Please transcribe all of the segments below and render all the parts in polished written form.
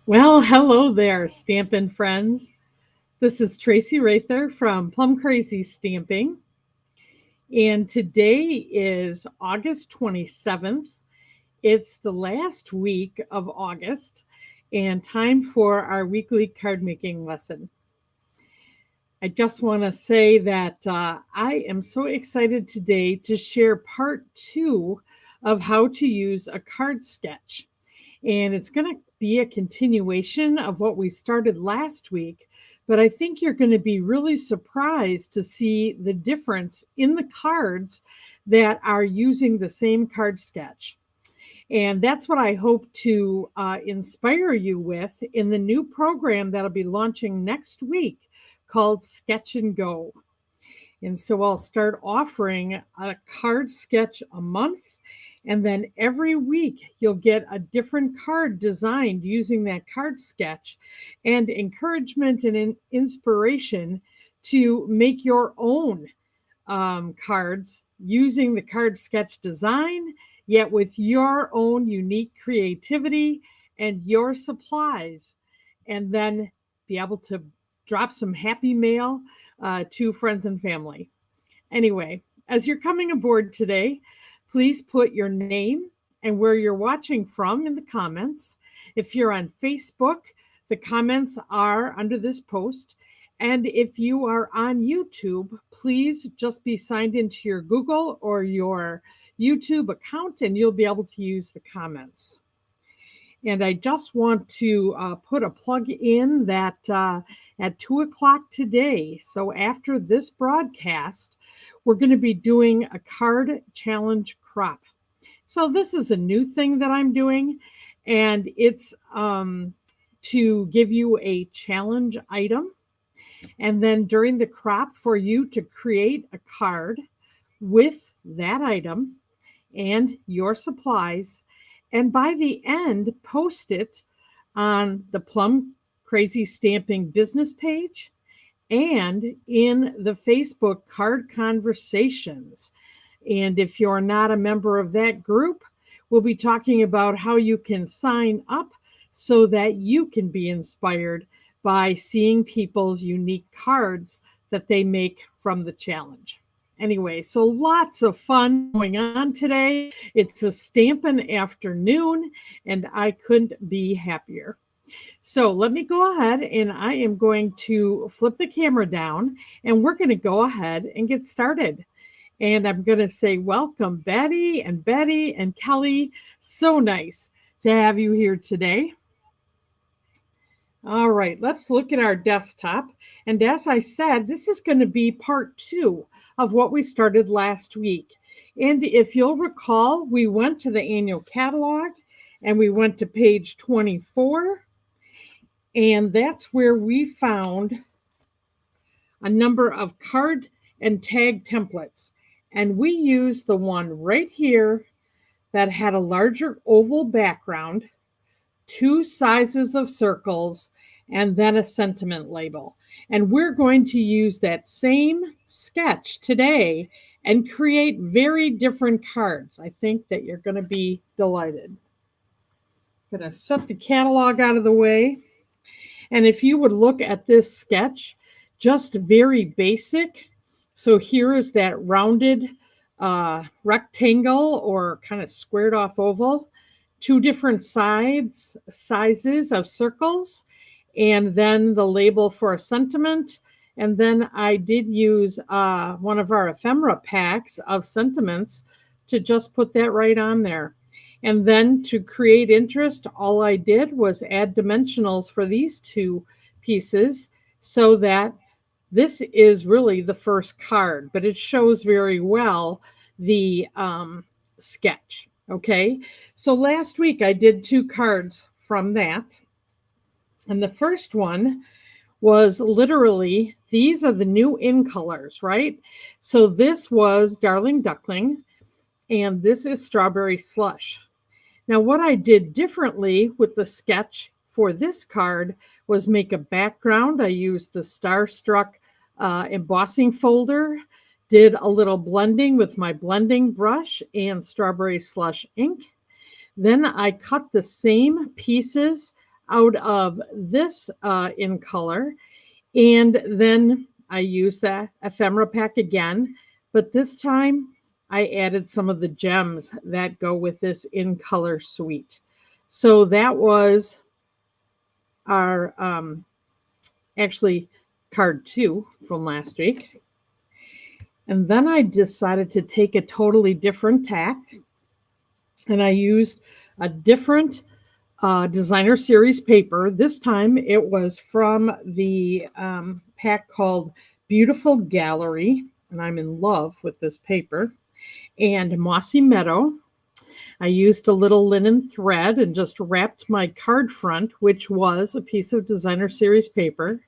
Well, hello there, Stampin' friends. This is Traci Raether from Plum Crazy Stamping, and today is August 27th. It's the last week of August, and time for our weekly card making lesson. I just want to say that I am so excited today to share part two of how to use a card sketch. And it's going to be a continuation of what we started last week. But I think you're going to be really surprised to see the difference in the cards that are using the same card sketch. And that's what I hope to inspire you with in the new program that'll be launching next week called Sketch and Go. And so I'll start offering a card sketch a month. And then every week you'll get a different card designed using that card sketch and encouragement and inspiration to make your own cards using the card sketch design, yet with your own unique creativity and your supplies. And then be able to drop some happy mail to friends and family. Anyway, as you're coming aboard today, please put your name and where you're watching from in the comments. If you're on Facebook, the comments are under this post. And if you are on YouTube, please just be signed into your Google or your YouTube account and you'll be able to use the comments. And I just want to put a plug in that at 2 o'clock today, so after this broadcast, we're going to be doing a card challenge crop. So this is a new thing that I'm doing, and it's to give you a challenge item. And then during the crop for you to create a card with that item and your supplies. And by the end, post it on the Plum Crazy Stamping business page and in the Facebook card conversations. And if you're not a member of that group, we'll be talking about how you can sign up so that you can be inspired by seeing people's unique cards that they make from the challenge. Anyway, so lots of fun going on today. It's a Stampin' afternoon, and I couldn't be happier. So let me go ahead and I am going to flip the camera down, and we're going to go ahead and get started. And I'm going to say welcome, Betty and Kelly. So nice to have you here today. All right, let's look at our desktop. And as I said, this is going to be part two of what we started last week. And if you'll recall, we went to the annual catalog and we went to page 24. And that's where we found a number of card and tag templates. And we used the one right here that had a larger oval background, two sizes of circles, and then a sentiment label. And we're going to use that same sketch today and create very different cards. I think that you're going to be delighted. I'm going to set the catalog out of the way. And if you would look at this sketch, just very basic. So here is that rounded rectangle or kind of squared off oval. Two different sizes of circles, and then the label for a sentiment. And then I did use one of our ephemera packs of sentiments to just put that right on there. And then to create interest, all I did was add dimensionals for these two pieces so that this is really the first card, but it shows very well the sketch. Okay, so last week I did two cards from that. And the first one was literally, these are the new in colors, right? So this was Darling Duckling, and this is Strawberry Slush. Now what I did differently with the sketch for this card was make a background. I used the Starstruck embossing folder, did a little blending with my blending brush and Strawberry Slush ink. Then I cut the same pieces out of this in color. And then I used that ephemera pack again, but this time I added some of the gems that go with this in color suite. So that was our actually card 2 from last week. And then I decided to take a totally different tack, and I used a different designer series paper. This time it was from the pack called Beautiful Gallery, and I'm in love with this paper, and Mossy Meadow. I used a little linen thread and just wrapped my card front, which was a piece of designer series paper.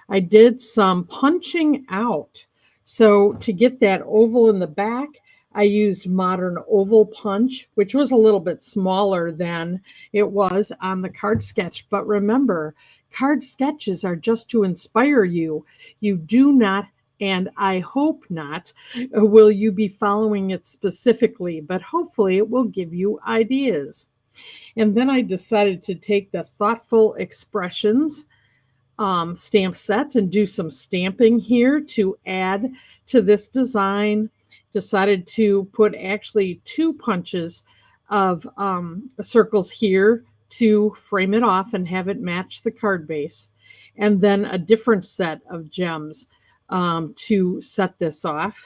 I did some punching out. So to get that oval in the back, I used Modern Oval Punch, which was a little bit smaller than it was on the card sketch. But remember, card sketches are just to inspire you. You do not, and I hope not, will you be following it specifically, but hopefully it will give you ideas. And then I decided to take the Thoughtful Expressions stamp set and do some stamping here to add to this design. Decided to put actually 2 punches of circles here to frame it off and have it match the card base, and then a different set of gems to set this off,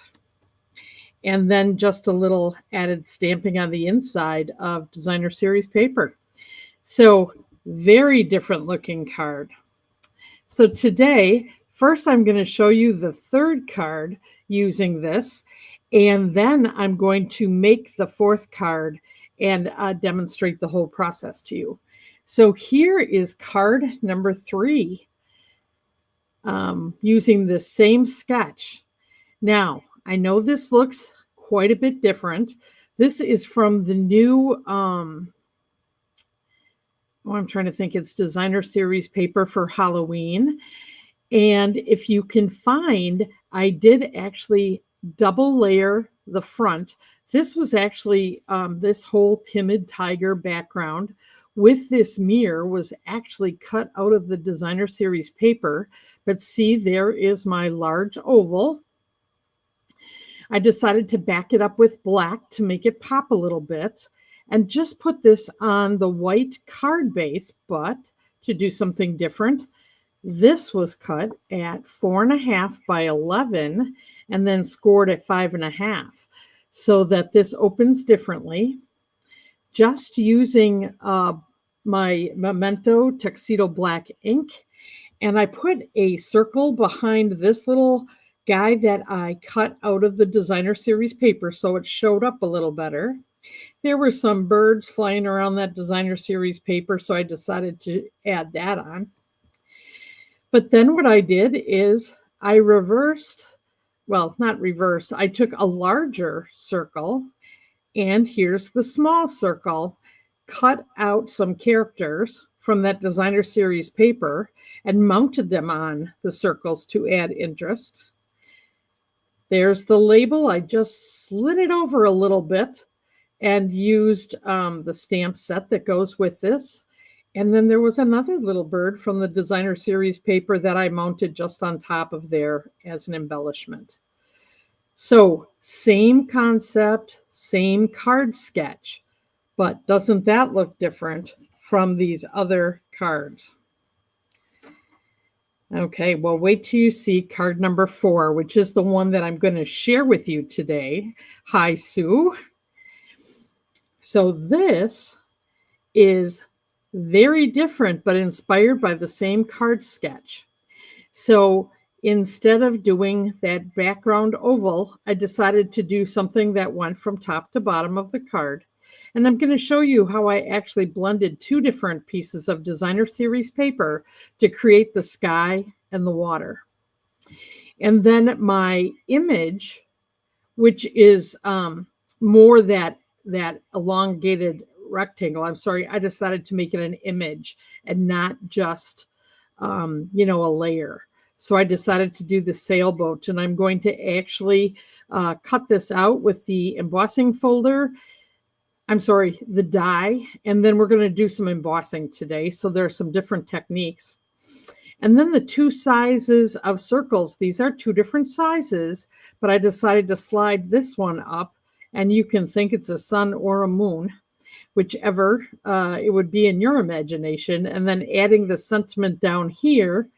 and then just a little added stamping on the inside of designer series paper. So very different looking card. So today, first I'm going to show you the third card using this, and then I'm going to make the fourth card and demonstrate the whole process to you. So here is card number 3, using the same sketch. Now, I know this looks quite a bit different. This is from the new, I'm trying to think, it's designer series paper for Halloween. And if you can find, I did actually double layer the front. This was actually this whole timid tiger background with this mirror was actually cut out of the designer series paper. But see, there is my large oval. I decided to back it up with black to make it pop a little bit, and just put this on the white card base. But to do something different, this was cut at 4.5 by 11 and then scored at 5.5, so that this opens differently. Just using my Memento Tuxedo Black ink, and I put a circle behind this little guy that I cut out of the designer series paper so it showed up a little better. There were some birds flying around that designer series paper, so I decided to add that on. But then what I did is I reversed, well, not reversed, I took a larger circle, and here's the small circle, cut out some characters from that designer series paper and mounted them on the circles to add interest. There's the label. I just slid it over a little bit and used the stamp set that goes with this. And then there was another little bird from the designer series paper that I mounted just on top of there as an embellishment. So same concept, same card sketch, but doesn't that look different from these other cards? Okay, well, wait till you see card number 4, which is the one that I'm going to share with you today. Hi, Sue. So this is very different, but inspired by the same card sketch. So instead of doing that background oval, I decided to do something that went from top to bottom of the card. And I'm going to show you how I actually blended 2 different pieces of designer series paper to create the sky and the water. And then my image, which is more that elongated rectangle. I'm sorry, I decided to make it an image and not just, a layer. So I decided to do the sailboat, and I'm going to actually cut this out with the embossing folder. I'm sorry, the die, and then we're going to do some embossing today. So there are some different techniques. And then the two sizes of circles. These are two different sizes, but I decided to slide this one up, and you can think it's a sun or a moon, whichever it would be in your imagination, and then adding the sentiment down here,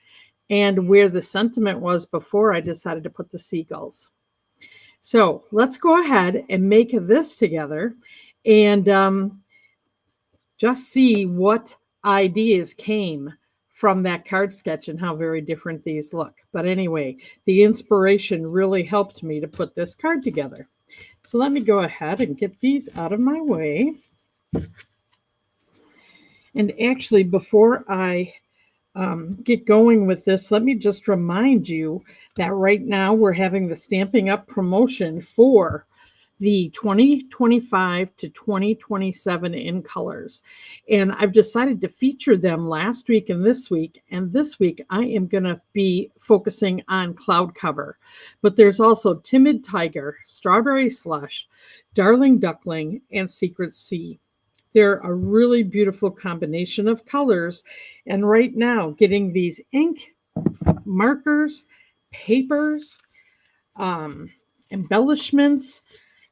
and where the sentiment was before, I decided to put the seagulls. So let's go ahead and make this together and just see what ideas came from that card sketch and how very different these look. But anyway, the inspiration really helped me to put this card together. So let me go ahead and get these out of my way. And actually, before I get going with this, let me just remind you that right now we're having the Stamping Up promotion for the 2025 to 2027 in colors. And I've decided to feature them last week and this week. And this week I am going to be focusing on Cloud Cover. But there's also Timid Tiger, Strawberry Slush, Darling Duckling, and Secret Sea. They're a really beautiful combination of colors. And right now, getting these ink, markers, papers, embellishments,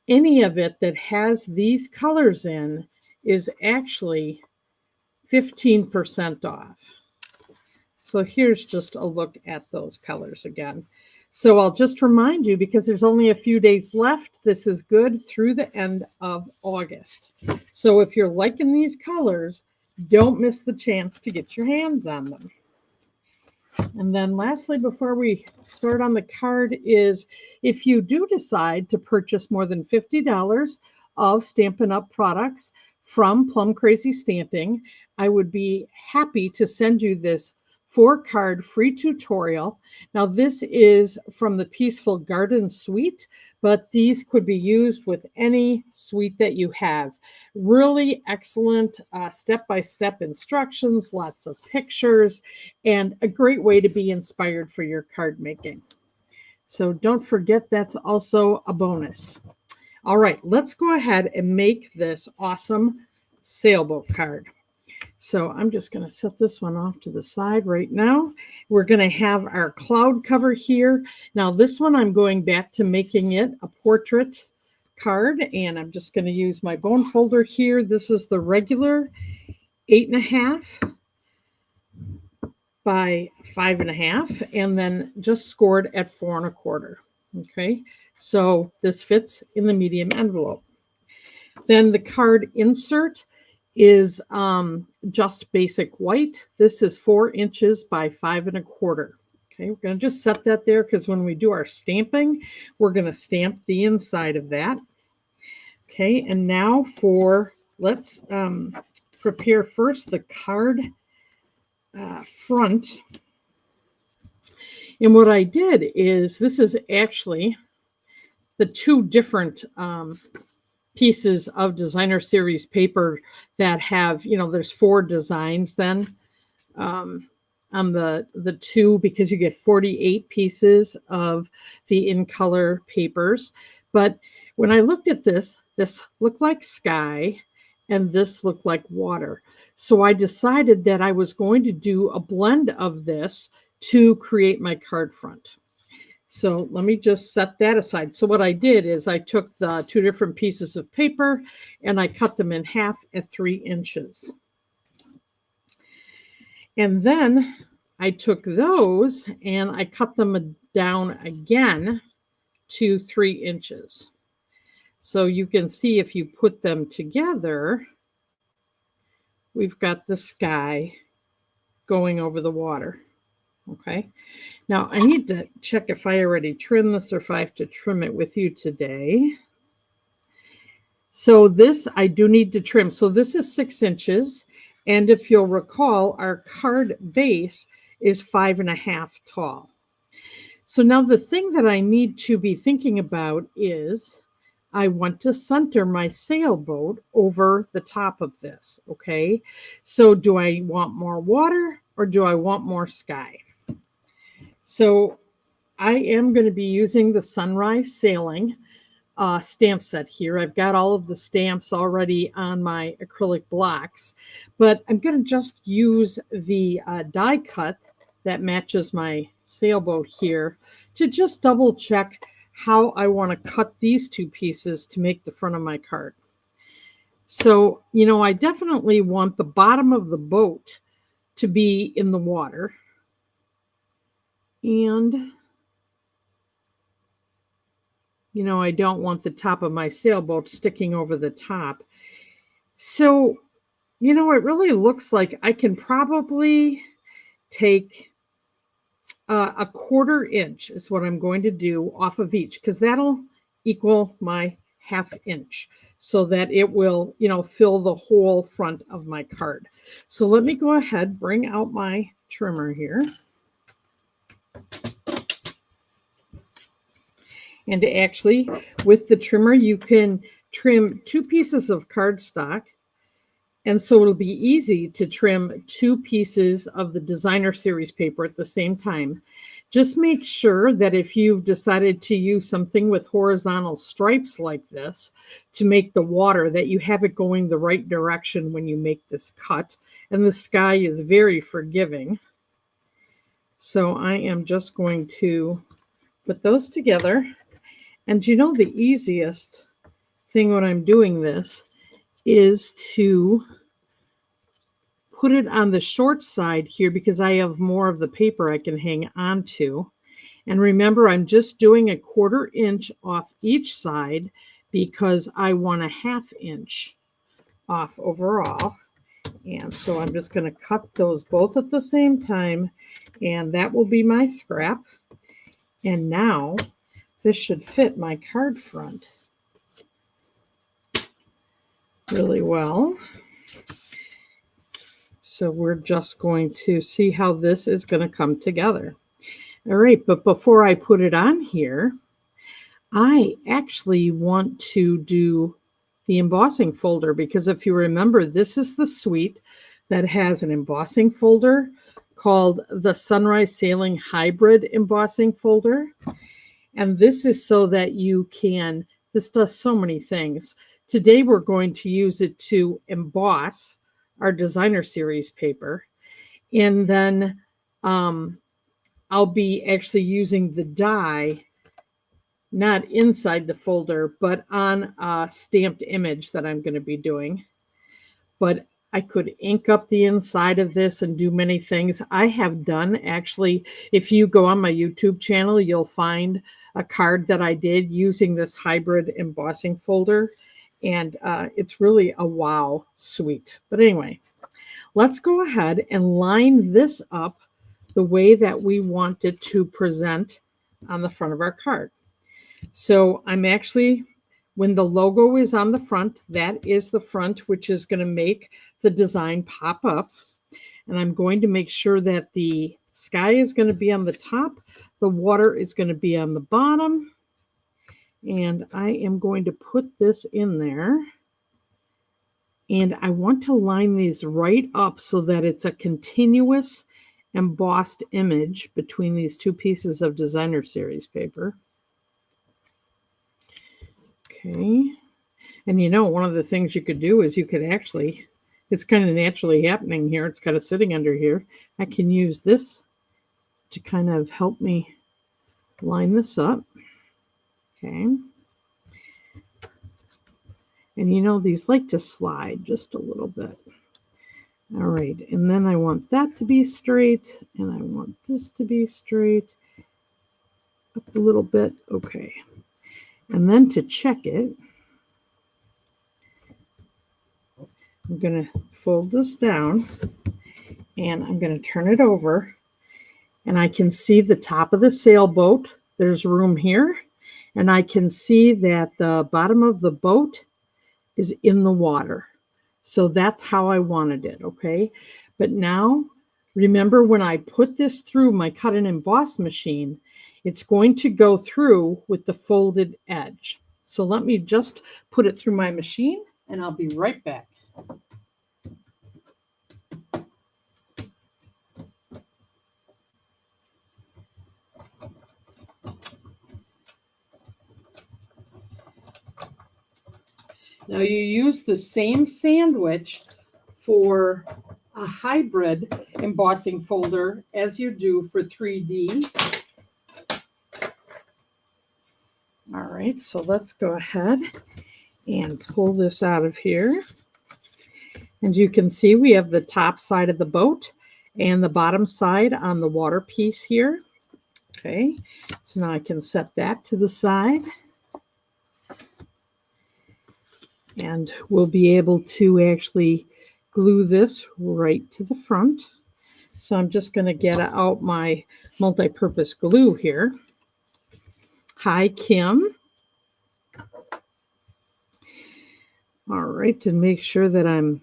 any of it that has these colors in is actually 15% off. So here's just a look at those colors again. So I'll just remind you, because there's only a few days left, this is good through the end of August. So if you're liking these colors, don't miss the chance to get your hands on them. And then lastly, before we start on the card, is if you do decide to purchase more than $50 of Stampin' Up products from Plum Crazy Stamping, I would be happy to send you this 4-card free tutorial. Now this is from the Peaceful Garden suite, but these could be used with any suite that you have. Really excellent step-by-step instructions, lots of pictures, and a great way to be inspired for your card making. So don't forget, that's also a bonus. All right, let's go ahead and make this awesome sailboat card. So I'm just going to set this one off to the side right now. We're going to have our cloud cover here. Now this one, I'm going back to making it a portrait card, and I'm just going to use my bone folder here. This is the regular 8.5 by 5.5, and then just scored at 4 1/4. Okay, so this fits in the medium envelope. Then the card insert is just basic white. This is 4 inches by 5 1/4. Okay, we're going to just set that there because when we do our stamping, we're going to stamp the inside of that. Okay, and now let's prepare first the card front. And what I did is, this is actually the two different pieces of designer series paper that have, there's 4 designs then on the two, because you get 48 pieces of the in color papers. But when I looked at this looked like sky and this looked like water. So I decided that I was going to do a blend of this to create my card front. So let me just set that aside. So what I did is I took the 2 different pieces of paper and I cut them in half at 3 inches. And then I took those and I cut them down again to 3 inches. So you can see, if you put them together, we've got the sky going over the water. Okay, now I need to check if I already trimmed this or if I have to trim it with you today. So this I do need to trim. So this is 6 inches. And if you'll recall, our card base is 5.5 tall. So now the thing that I need to be thinking about is I want to center my sailboat over the top of this. Okay, so do I want more water or do I want more sky? So I am going to be using the Sunrise Sailing stamp set here. I've got all of the stamps already on my acrylic blocks, but I'm going to just use the die cut that matches my sailboat here to just double check how I want to cut these two pieces to make the front of my card. So, I definitely want the bottom of the boat to be in the water. And, I don't want the top of my sailboat sticking over the top. So, it really looks like I can probably take a 1/4 inch is what I'm going to do off of each, because that'll equal my 1/2 inch so that it will, fill the whole front of my card. So let me go ahead, bring out my trimmer here. And actually, with the trimmer, you can trim 2 pieces of cardstock. And so it'll be easy to trim 2 pieces of the designer series paper at the same time. Just make sure that if you've decided to use something with horizontal stripes like this to make the water, that you have it going the right direction when you make this cut. And the sky is very forgiving. So I am just going to put those together. And the easiest thing when I'm doing this is to put it on the short side here because I have more of the paper I can hang on to. And remember, I'm just doing a 1/4 inch off each side because I want a 1/2 inch off overall. And so I'm just going to cut those both at the same time, and that will be my scrap. And now this should fit my card front really well. So we're just going to see how this is going to come together. All right, but before I put it on here, I actually want to do the embossing folder, because if you remember, this is the suite that has an embossing folder called the Sunrise Sailing Hybrid Embossing Folder. And this is so that you can, this does so many things. Today we're going to use it to emboss our designer series paper. And then I'll be actually using the die not inside the folder, but on a stamped image that I'm going to be doing. But I could ink up the inside of this and do many things. I have done, actually, if you go on my YouTube channel, you'll find a card that I did using this hybrid embossing folder. And it's really a wow suite. But anyway, let's go ahead and line this up the way that we want it to present on the front of our card. So I'm actually, when the logo is on the front, that is the front, which is going to make the design pop up. And I'm going to make sure that the sky is going to be on the top, the water is going to be on the bottom. And I am going to put this in there. And I want to line these right up so that it's a continuous embossed image between these 2 pieces of designer series paper. Okay. And one of the things you could do is you could actually, it's kind of naturally happening here. It's kind of sitting under here. I can use this to kind of help me line this up. Okay. And these like to slide just a little bit. All right. And then I want that to be straight, and I want this to be straight up a little bit. Okay. And then to check it, I'm going to fold this down, and I'm going to turn it over, and I can see the top of the sailboat. There's room here, and I can see that the bottom of the boat is in the water. So that's how I wanted it, okay? But now, remember, when I put this through my cut and emboss machine, it's going to go through with the folded edge. So let me just put it through my machine, and I'll be right back. Now you use the same sandwich for a hybrid embossing folder as you do for 3D. All right, so let's go ahead and pull this out of here. And you can see we have the top side of the boat and the bottom side on the water piece here. Okay, so now I can set that to the side. And we'll be able to actually glue this right to the front. So I'm just going to get out my multi-purpose glue here. Hi, Kim. All right, to make sure that I'm,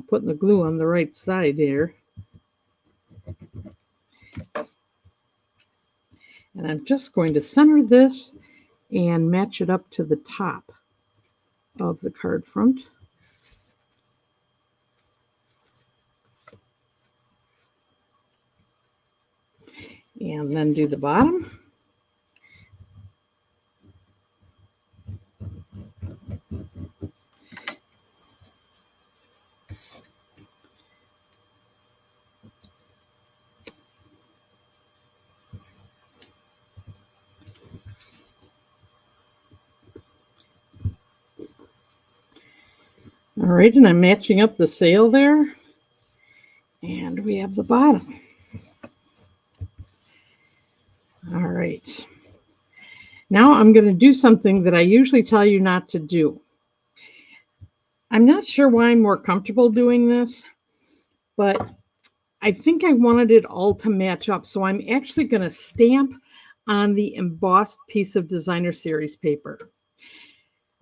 putting the glue on the right side here. And I'm just going to center this and match it up to the top of the card front. And then do the bottom. All right, and I'm matching up the sail there. And we have the bottom. All right. Now I'm going to do something that I usually tell you not to do. I'm not sure why I'm more comfortable doing this, but I think I wanted it all to match up. So I'm actually going to stamp on the embossed piece of designer series paper.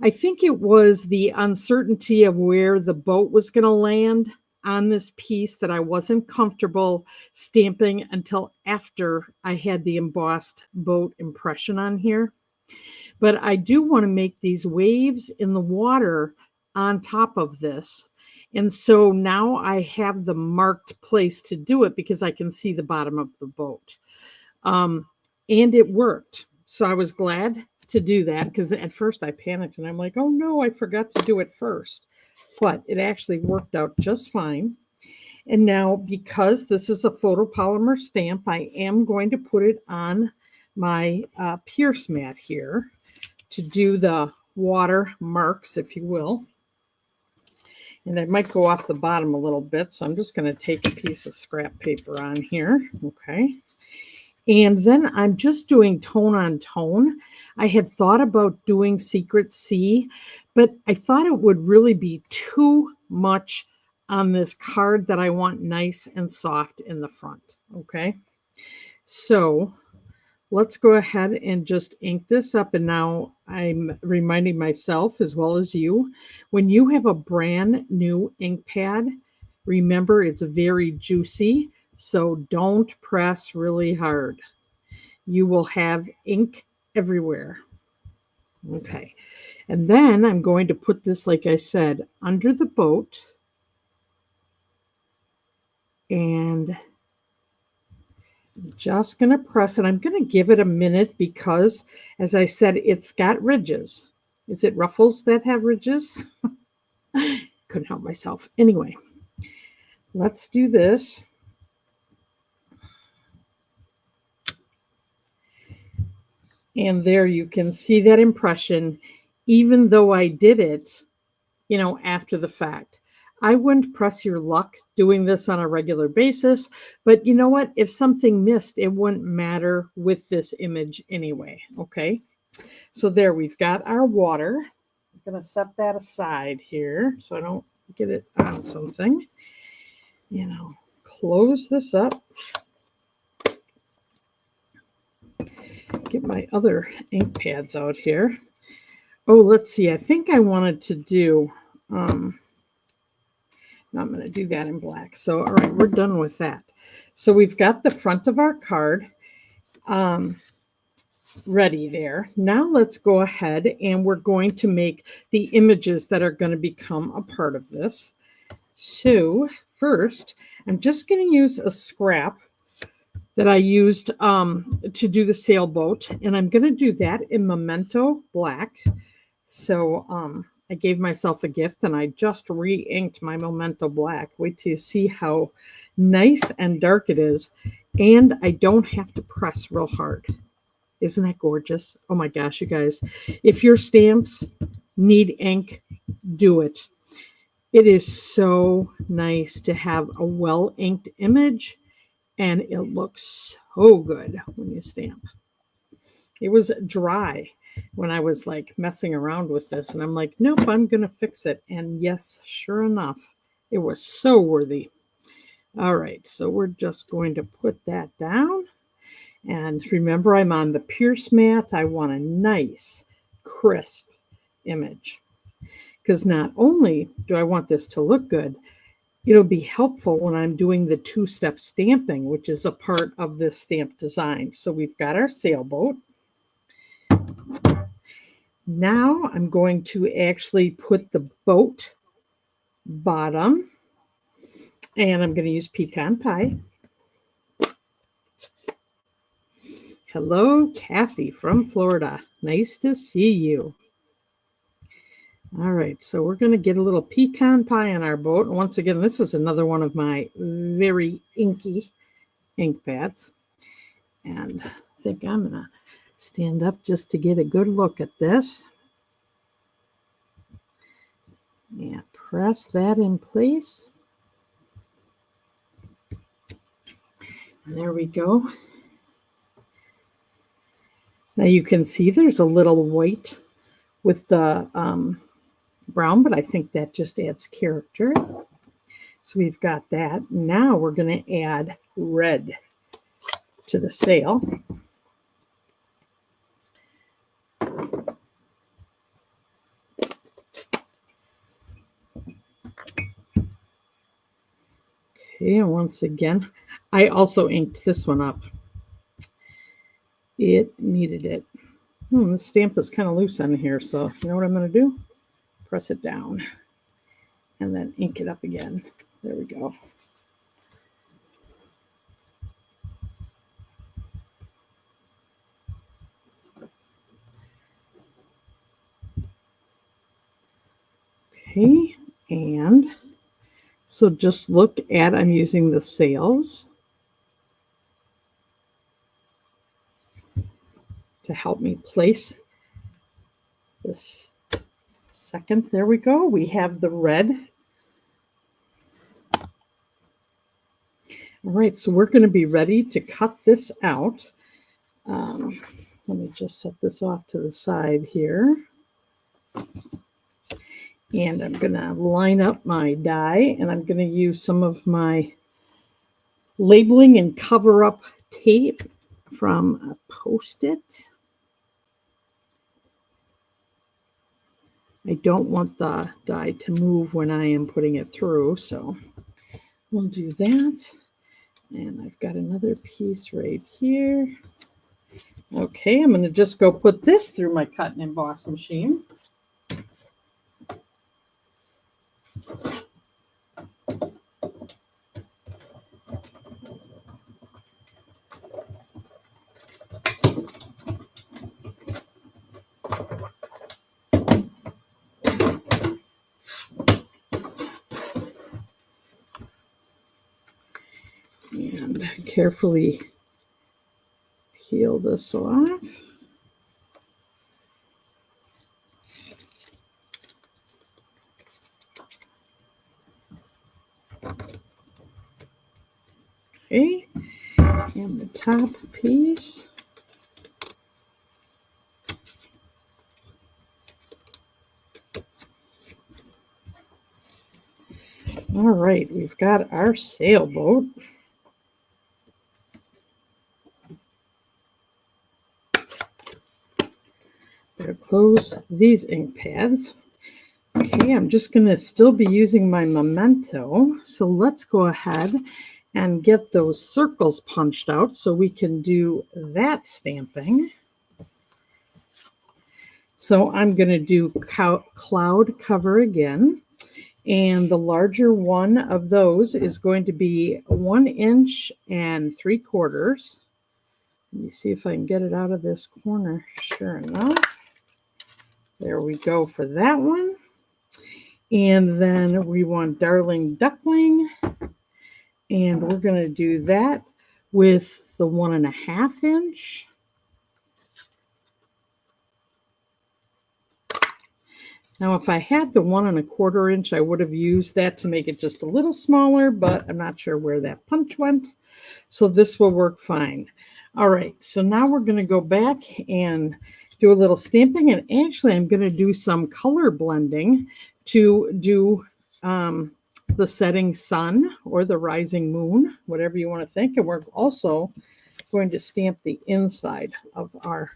I think it was the uncertainty of where the boat was going to land on this piece that I wasn't comfortable stamping until after I had the embossed boat impression on here. But I do want to make these waves in the water on top of this. And so now I have the marked place to do it because I can see the bottom of the boat. And it worked. So I was glad to do that because at first I panicked and I'm like, oh no, I forgot to do it first. But it actually worked out just fine. And now, because this is a photopolymer stamp, I am going to put it on my pierce mat here to do the water marks, if you will. And I might go off the bottom a little bit, so I'm just going to take a piece of scrap paper on here. Okay. And then I'm just doing tone on tone. I had thought about doing Secret Sea, but I thought it would really be too much on this card that I want nice and soft in the front. Okay. So let's go ahead and just ink this up. And now I'm reminding myself, as well as you, when you have a brand new ink pad, remember it's very juicy. So don't press really hard. You will have ink everywhere. Okay. And then I'm going to put this, like I said, under the boat. And I'm just going to press it. I'm going to give it a minute because, as I said, it's got ridges. Is it ruffles that have ridges? Couldn't help myself. Anyway, let's do this. And there you can see that impression, even though I did it, after the fact. I wouldn't press your luck doing this on a regular basis, but you know what? If something missed, it wouldn't matter with this image anyway, okay? So there, we've got our water. I'm going to set that aside here so I don't get it on something. Close this up. Get my other ink pads out here. Oh, let's see. I think I wanted to do... I'm going to do that in black. So, all right, we're done with that. So we've got the front of our card ready there. Now let's go ahead and we're going to make the images that are going to become a part of this. So first, I'm just going to use a scrap that I used to do the sailboat. And I'm going to do that in Memento Black. So I gave myself a gift and I just re-inked my Memento Black. Wait till you see how nice and dark it is. And I don't have to press real hard. Isn't that gorgeous? Oh my gosh, you guys. If your stamps need ink, do it. It is so nice to have a well-inked image, and it looks so good when you stamp. It was dry when I was like messing around with this, and I'm like, nope, I'm going to fix it. And yes, sure enough, it was so worthy. All right, so we're just going to put that down. And remember, I'm on the Pierce mat. I want a nice, crisp image. Because not only do I want this to look good, it'll be helpful when I'm doing the two-step stamping, which is a part of this stamp design. So we've got our sailboat. Now I'm going to actually put the boat bottom, and I'm going to use pecan pie. Hello, Kathy from Florida. Nice to see you. All right, so we're going to get a little pecan pie on our boat. And once again, this is another one of my very inky ink pads. And I think I'm going to stand up just to get a good look at this. Yeah, press that in place. And there we go. Now you can see there's a little white with the brown, but I think that just adds character. So we've got that. Now we're going to add red to the sail. Okay, and once again, I also inked this one up. It needed it. The stamp is kind of loose on here, so you know what I'm going to do? Press it down and then ink it up again. There we go. Okay, and so just look at, I'm using the sails to help me place this second. There we go. We have the red. All right, so we're going to be ready to cut this out. Let me just set this off to the side here. And I'm going to line up my die, and I'm going to use some of my labeling and cover-up tape from Post-it. I don't want the die to move when I am putting it through, so we'll do that. And I've got another piece right here. Okay, I'm going to just go put this through my cut and emboss machine. And carefully peel this off. Okay, and the top piece. All right, we've got our sailboat. Better close these ink pads. Okay, I'm just going to still be using my Memento. So let's go ahead and get those circles punched out so we can do that stamping. So I'm going to do cloud cover again. And the larger one of those is going to be 1 inch and 3/4. Let me see if I can get it out of this corner. Sure enough. There we go for that one. And then we want Darling Duckling. And we're going to do that with the 1.5 inch. Now, if I had the 1 1/4 inch, I would have used that to make it just a little smaller, but I'm not sure where that punch went. So this will work fine. All right, so now we're going to go back and do a little stamping. And actually, I'm going to do some color blending to do the setting sun or the rising moon, whatever you want to think. And we're also going to stamp the inside of our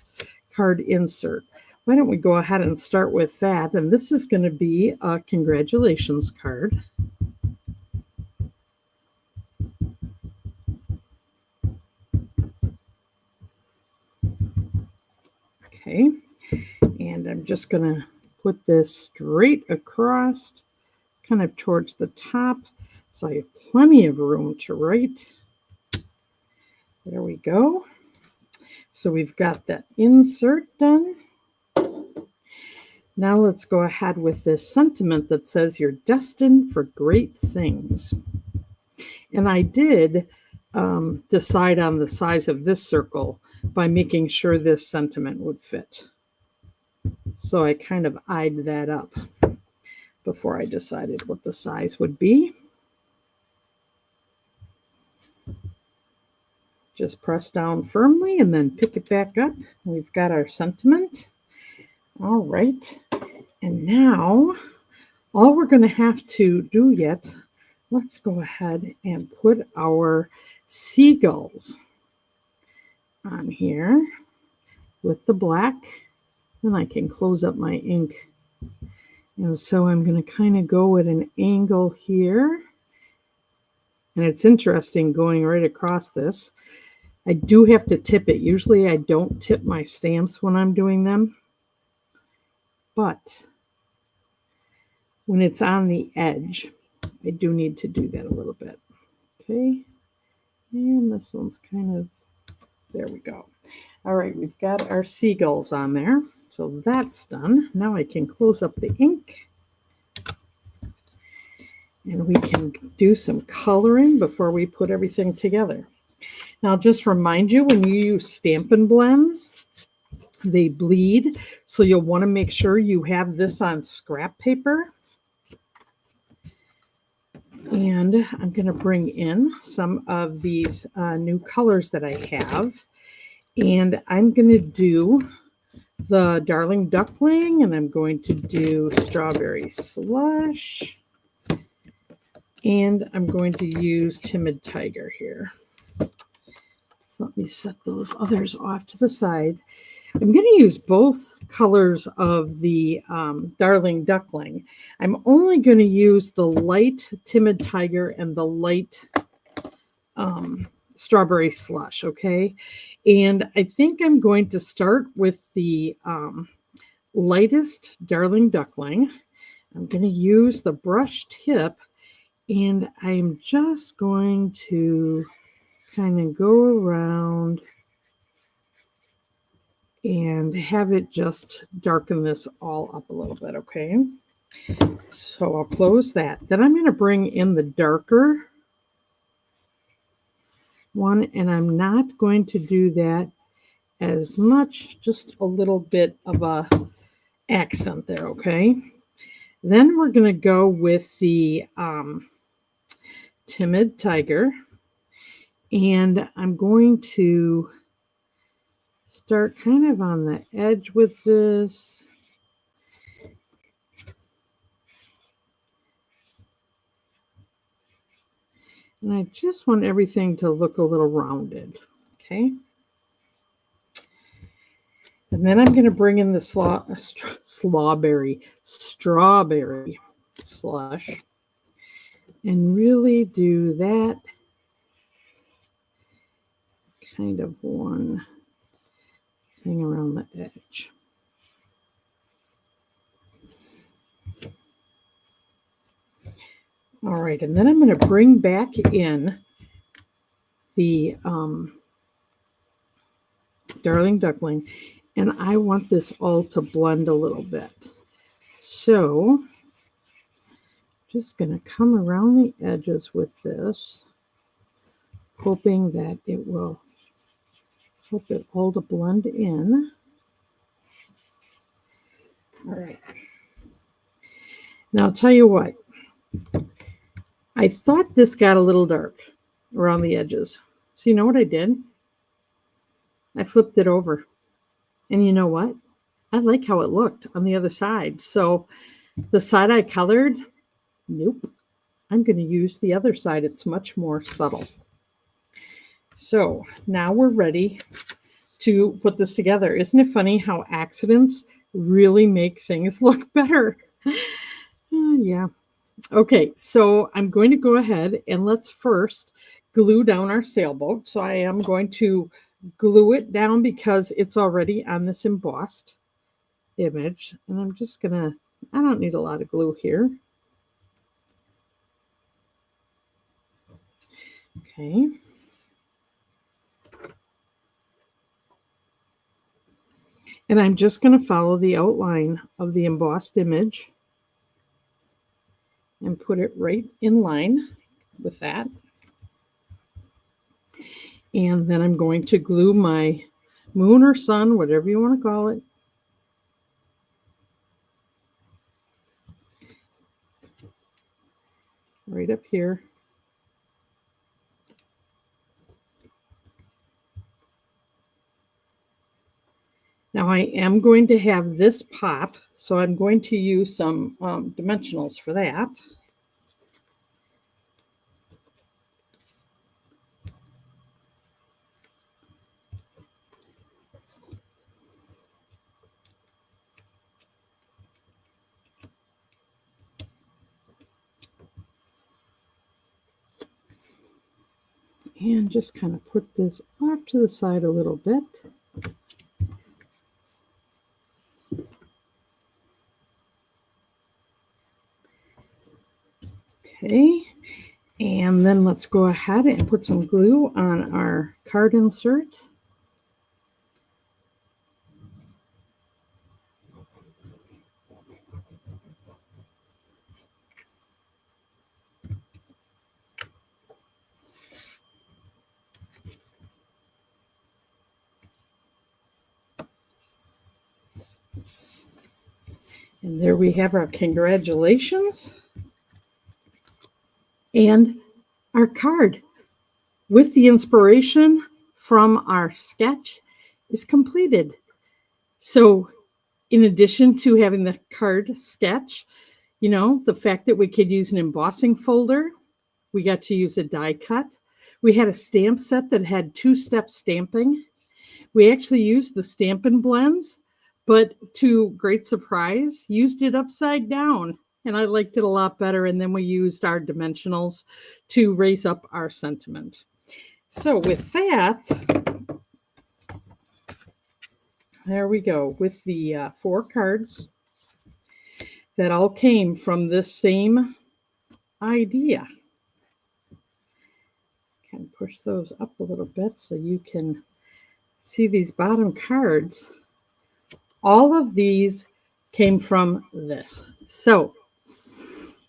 card insert. Why don't we go ahead and start with that? And this is going to be a congratulations card. Okay, and I'm just going to put this straight across, kind of towards the top, so I have plenty of room to write. There we go. So we've got that insert done. Now let's go ahead with this sentiment that says you're destined for great things. And I did decide on the size of this circle by making sure this sentiment would fit. So I kind of eyed that up before I decided what the size would be. Just press down firmly and then pick it back up. We've got our sentiment. All right. And now all we're going to have to do yet, let's go ahead and put our seagulls on here with the black. Then I can close up my ink. And so I'm going to kind of go at an angle here. And it's interesting going right across this. I do have to tip it. Usually I don't tip my stamps when I'm doing them. But when it's on the edge, I do need to do that a little bit. Okay. And this one's kind of, there we go. All right, we've got our seagulls on there. So that's done. Now I can close up the ink. And we can do some coloring before we put everything together. Now, I'll just remind you, when you use Stampin' Blends, they bleed. So you'll want to make sure you have this on scrap paper. And I'm going to bring in some of these new colors that I have. And I'm going to do the Darling Duckling, and I'm going to do Strawberry Slush. And I'm going to use Timid Tiger here. So let me set those others off to the side. I'm going to use both colors of the Darling Duckling. I'm only going to use the light Timid Tiger and the light Strawberry Slush, okay? And I think I'm going to start with the lightest Darling Duckling. I'm going to use the brush tip, and I'm just going to kind of go around and have it just darken this all up a little bit, okay? So I'll close that. Then I'm going to bring in the darker one, and I'm not going to do that as much, just a little bit of a accent there, okay? Then we're going to go with the Timid Tiger, and I'm going to start kind of on the edge with this. And I just want everything to look a little rounded, okay? And then I'm going to bring in the strawberry slush and really do that kind of one thing around the edge. All right, and then I'm going to bring back in the Darling Duckling, and I want this all to blend a little bit. So Just going to come around the edges with this, hoping that it will help it all to blend in. All right. Now I'll tell you what. I thought this got a little dark around the edges. So you know what I did? I flipped it over. And you know what? I like how it looked on the other side. So the side I colored, nope. I'm going to use the other side. It's much more subtle. So now we're ready to put this together. Isn't it funny how accidents really make things look better? Yeah. Okay, so I'm going to go ahead and let's first glue down our sailboat. So I am going to glue it down because it's already on this embossed image. And I'm just going to, I don't need a lot of glue here. Okay. And I'm just going to follow the outline of the embossed image and put it right in line with that. And then I'm going to glue my moon or sun, whatever you want to call it, right up here. Now I am going to have this pop, so I'm going to use some dimensionals for that. And just kind of put this off to the side a little bit. Okay, and then let's go ahead and put some glue on our card insert. And there we have our congratulations and our card with the inspiration from our sketch is completed. So in addition to having the card sketch, you know, the fact that we could use an embossing folder, we got to use a die cut. We had a stamp set that had two-step stamping. We actually used the Stampin' Blends, but to great surprise, used it upside down. And I liked it a lot better. And then we used our dimensionals to raise up our sentiment. So with that, there we go with the 4 cards that all came from this same idea. Kind of push those up a little bit so you can see these bottom cards. All of these came from this. So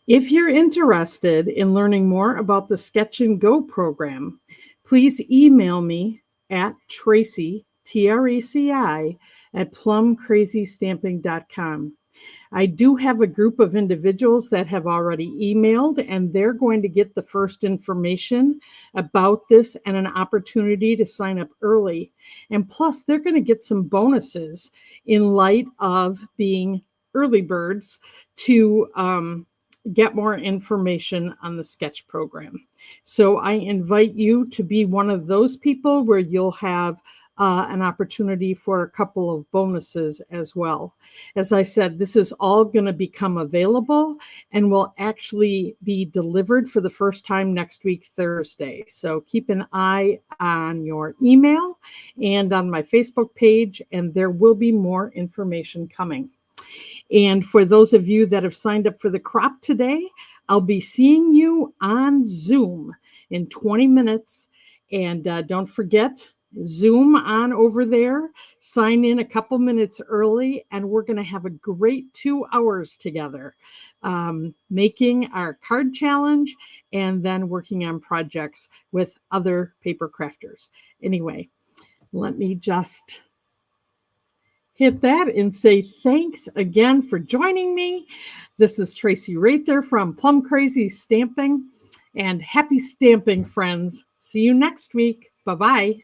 if you're interested in learning more about the Sketch and Go program, please email me at Traci, Treci, at plumcrazystamping.com. I do have a group of individuals that have already emailed, and they're going to get the first information about this and an opportunity to sign up early. And plus, they're going to get some bonuses in light of being early birds to get more information on the sketch program. So I invite you to be one of those people where you'll have an opportunity for a couple of bonuses as well. As I said, this is all going to become available and will actually be delivered for the first time next week, Thursday. So keep an eye on your email and on my Facebook page, and there will be more information coming. And for those of you that have signed up for the crop today, I'll be seeing you on Zoom in 20 minutes. And don't forget, Zoom on over there, sign in a couple minutes early, and we're going to have a great 2 hours together, making our card challenge and then working on projects with other paper crafters. Anyway, let me just hit that and say thanks again for joining me. This is Traci Raether from Plum Crazy Stamping, and happy stamping, friends. See you next week. Bye-bye.